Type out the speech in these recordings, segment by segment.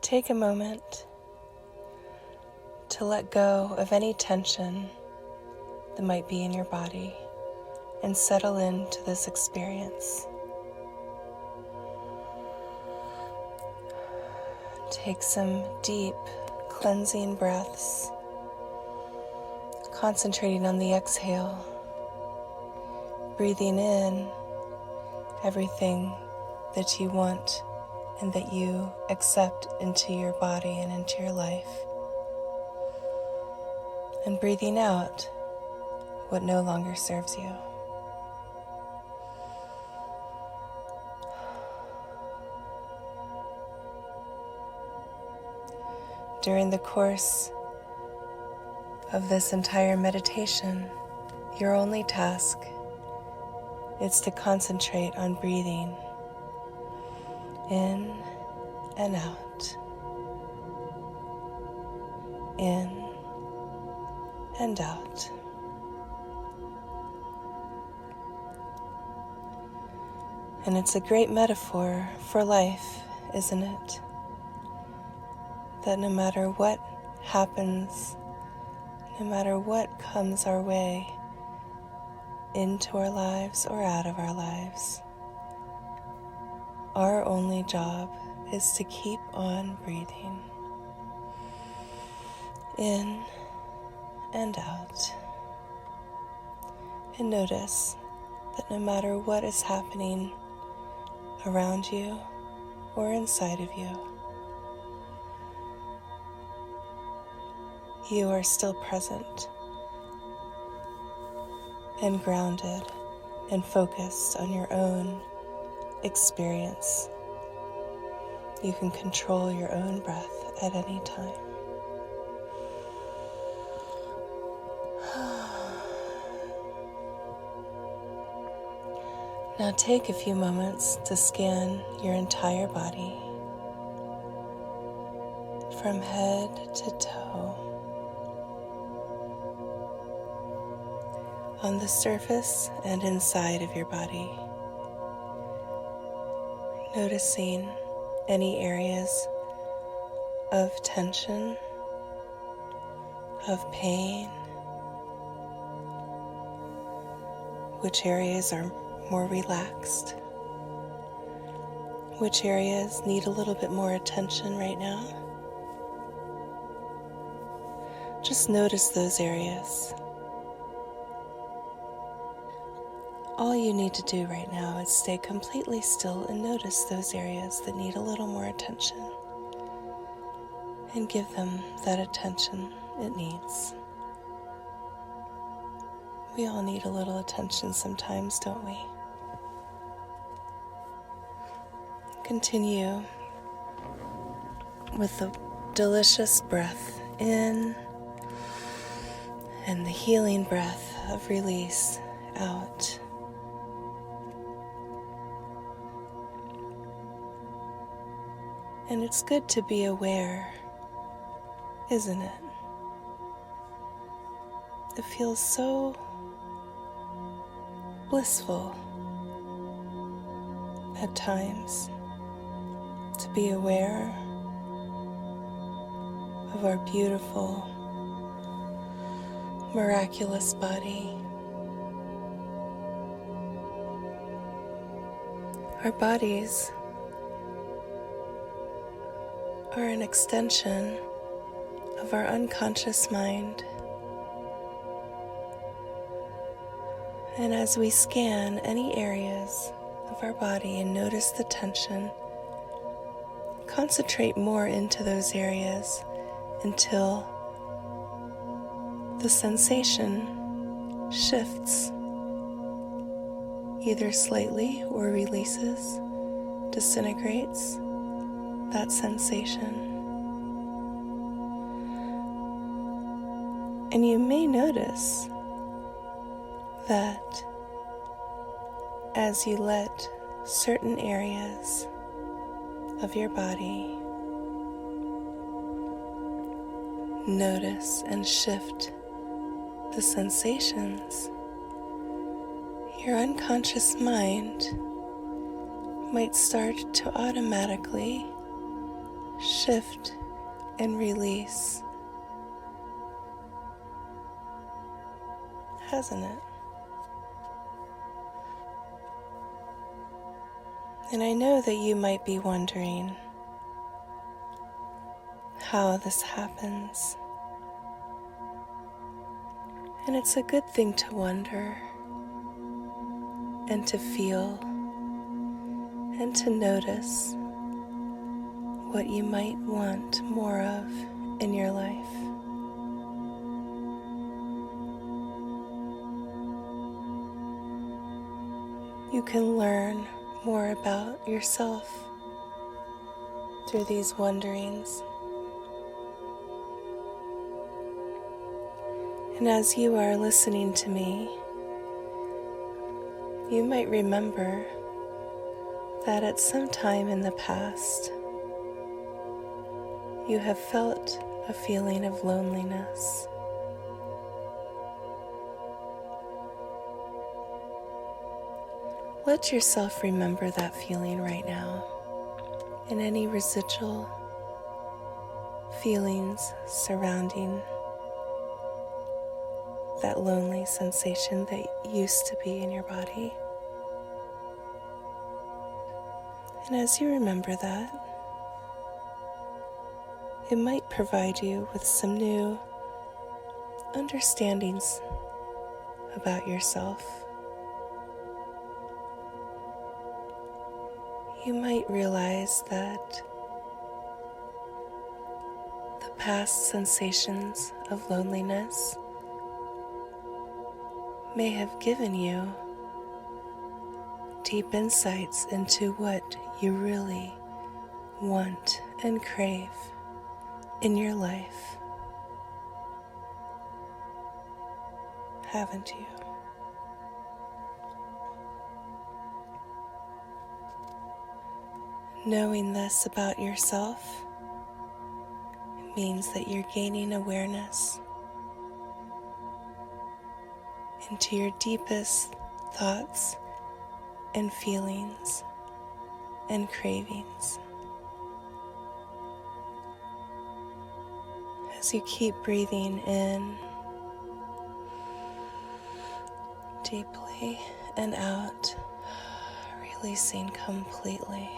Take a moment to let go of any tension that might be in your body and settle into this experience. Take some deep, cleansing breaths, concentrating on the exhale, breathing in everything that you want and that you accept into your body and into your life, and breathing out what no longer serves you. During the course of this entire meditation, your only task is to concentrate on breathing in and out, in and out. And it's a great metaphor for life, isn't it? That no matter what happens, no matter what comes our way, into our lives or out of our lives, our only job is to keep on breathing in and out. And notice that no matter what is happening around you or inside of you, you are still present and grounded and focused on your own experience. You can control your own breath at any time. Now take a few moments to scan your entire body from head to toe. On the surface and inside of your body, noticing any areas of tension, of pain, which areas are more relaxed, which areas need a little bit more attention right now. Just notice those areas. All you need to do right now is stay completely still and notice those areas that need a little more attention and give them that attention it needs. We all need a little attention sometimes, don't we? Continue with the delicious breath in and the healing breath of release out. And it's good to be aware, isn't it? It feels so blissful at times to be aware of our beautiful, miraculous body. Our bodies are an extension of our unconscious mind. And as we scan any areas of our body and notice the tension, concentrate more into those areas until the sensation shifts, either slightly or releases, disintegrates that sensation. And you may notice that as you let certain areas of your body notice and shift the sensations, your unconscious mind might start to automatically shift and release, hasn't it? And I know that you might be wondering how this happens. And it's a good thing to wonder and to feel and to notice what you might want more of in your life. You can learn more about yourself through these wonderings. And as you are listening to me, you might remember that at some time in the past, you have felt a feeling of loneliness. Let yourself remember that feeling right now, and any residual feelings surrounding that lonely sensation that used to be in your body. And as you remember that, it might provide you with some new understandings about yourself. You might realize that the past sensations of loneliness may have given you deep insights into what you really want and crave in your life, haven't you? Knowing this about yourself means that you're gaining awareness into your deepest thoughts and feelings and cravings. As you keep breathing in deeply and out, releasing completely.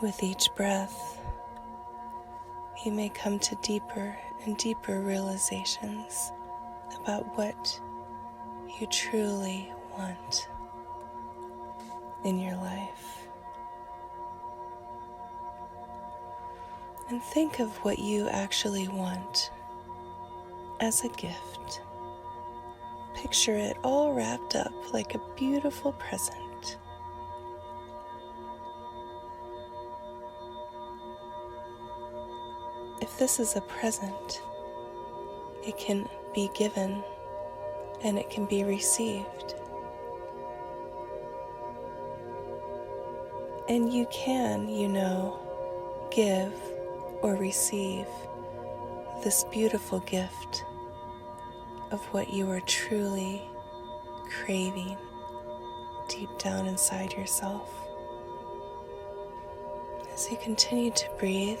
With each breath, you may come to deeper and deeper realizations about what you truly want in your life. And think of what you actually want as a gift. Picture it all wrapped up like a beautiful present. If this is a present, it can be given and it can be received. And you can, give or receive this beautiful gift of what you are truly craving deep down inside yourself. As you continue to breathe,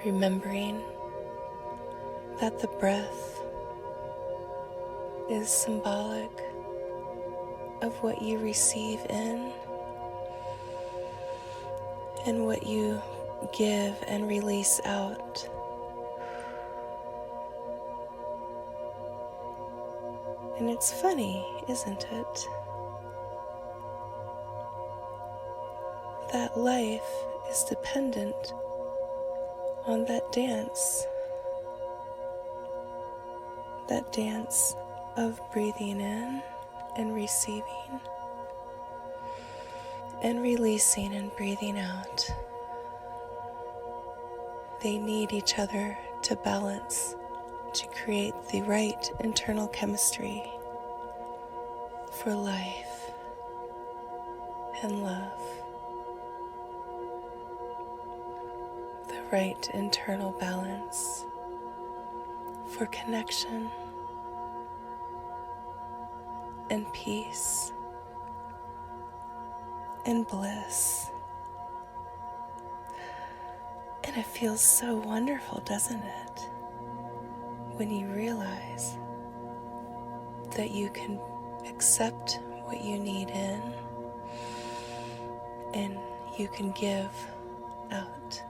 remembering that the breath is symbolic of what you receive in and what you give and release out. And it's funny, isn't it, that life is dependent on that dance of breathing in and receiving and releasing and breathing out. They need each other to balance, to create the right internal chemistry for life and love. The right internal balance for connection and peace and bliss. And it feels so wonderful, doesn't it? When you realize that you can accept what you need in and you can give out.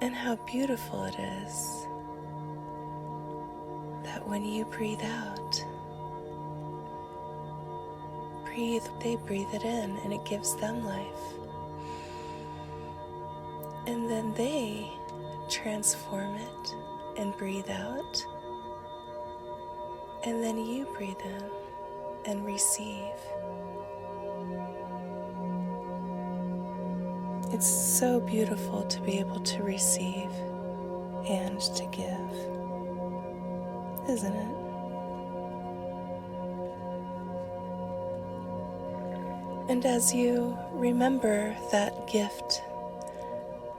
And how beautiful it is that when you breathe out, they breathe it in and it gives them life. And then they transform it and breathe out. And then you breathe in and receive. It's so beautiful to be able to receive and to give, isn't it? And as you remember that gift,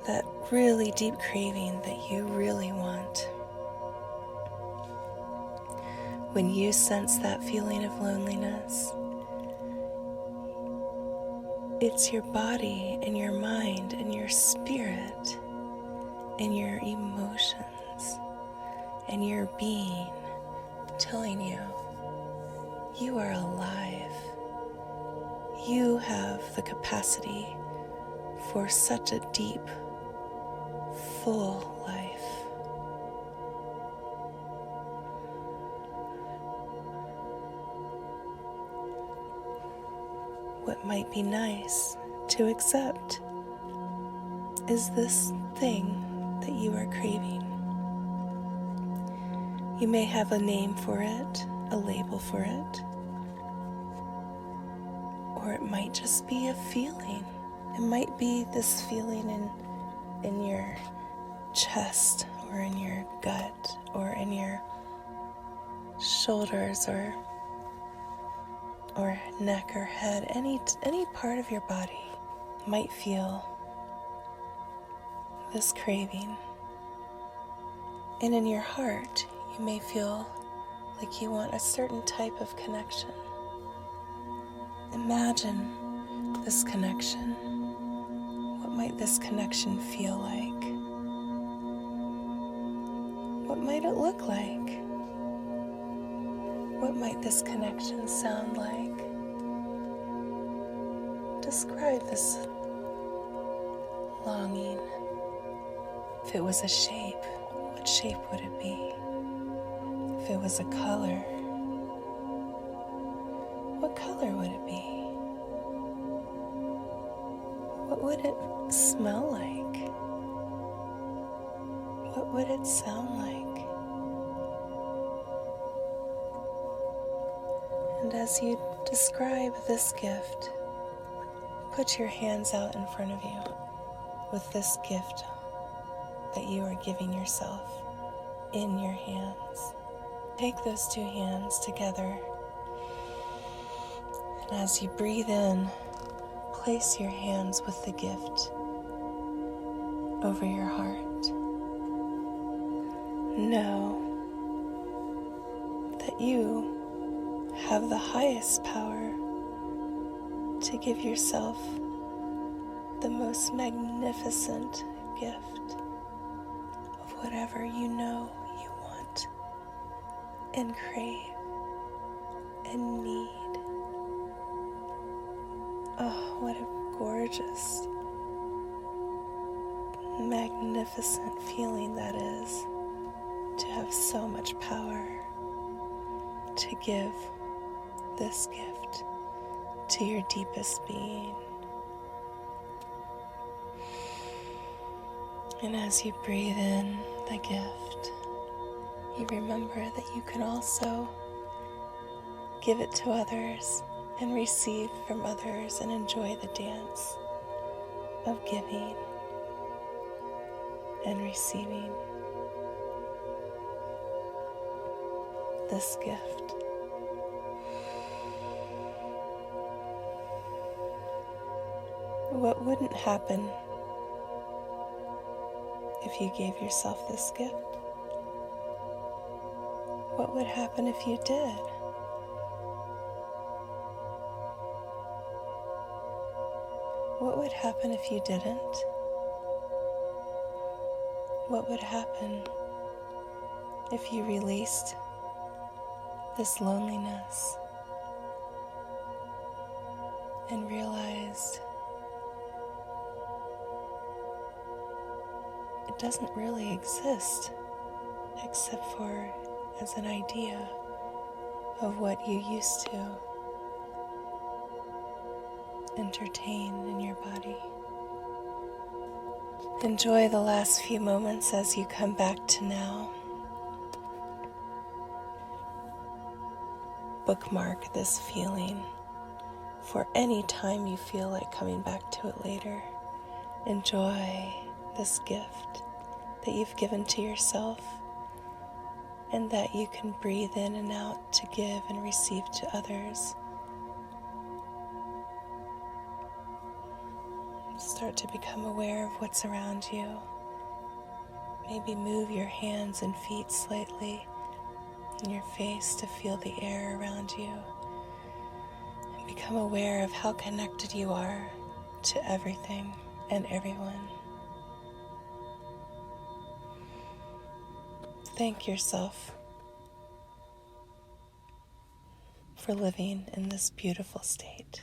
that really deep craving that you really want, when you sense that feeling of loneliness, it's your body and your mind and your spirit and your emotions and your being telling you, you are alive. You have the capacity for such a deep, full life. What might be nice to accept is this thing that you are craving. You may have a name for it, a label for it, or it might just be a feeling. It might be this feeling in your chest or in your gut or in your shoulders or neck or head. Any part of your body might feel this craving. And in your heart, you may feel like you want a certain type of connection. Imagine this connection. What might this connection feel like? What might it look like? What might this connection sound like? Describe this longing. If it was a shape, what shape would it be? If it was a color, what color would it be? What would it smell like? What would it sound like? And as you describe this gift, put your hands out in front of you with this gift that you are giving yourself in your hands. Take those two hands together, and as you breathe in, place your hands with the gift over your heart. Know that you have the highest power to give yourself the most magnificent gift of whatever you know you want and crave and need. Oh, what a gorgeous, magnificent feeling that is, to have so much power to give this gift to your deepest being. And as you breathe in the gift, you remember that you can also give it to others and receive from others and enjoy the dance of giving and receiving this gift. What wouldn't happen if you gave yourself this gift? What would happen if you did? What would happen if you didn't? What would happen if you released this loneliness and realized it doesn't really exist except for as an idea of what you used to entertain in your body? Enjoy the last few moments as you come back to now. Bookmark this feeling for any time you feel like coming back to it later. Enjoy this gift that you've given to yourself and that you can breathe in and out to give and receive to others. Start to become aware of what's around you. Maybe move your hands and feet slightly in your face to feel the air around you. And become aware of how connected you are to everything and everyone. Thank yourself for living in this beautiful state.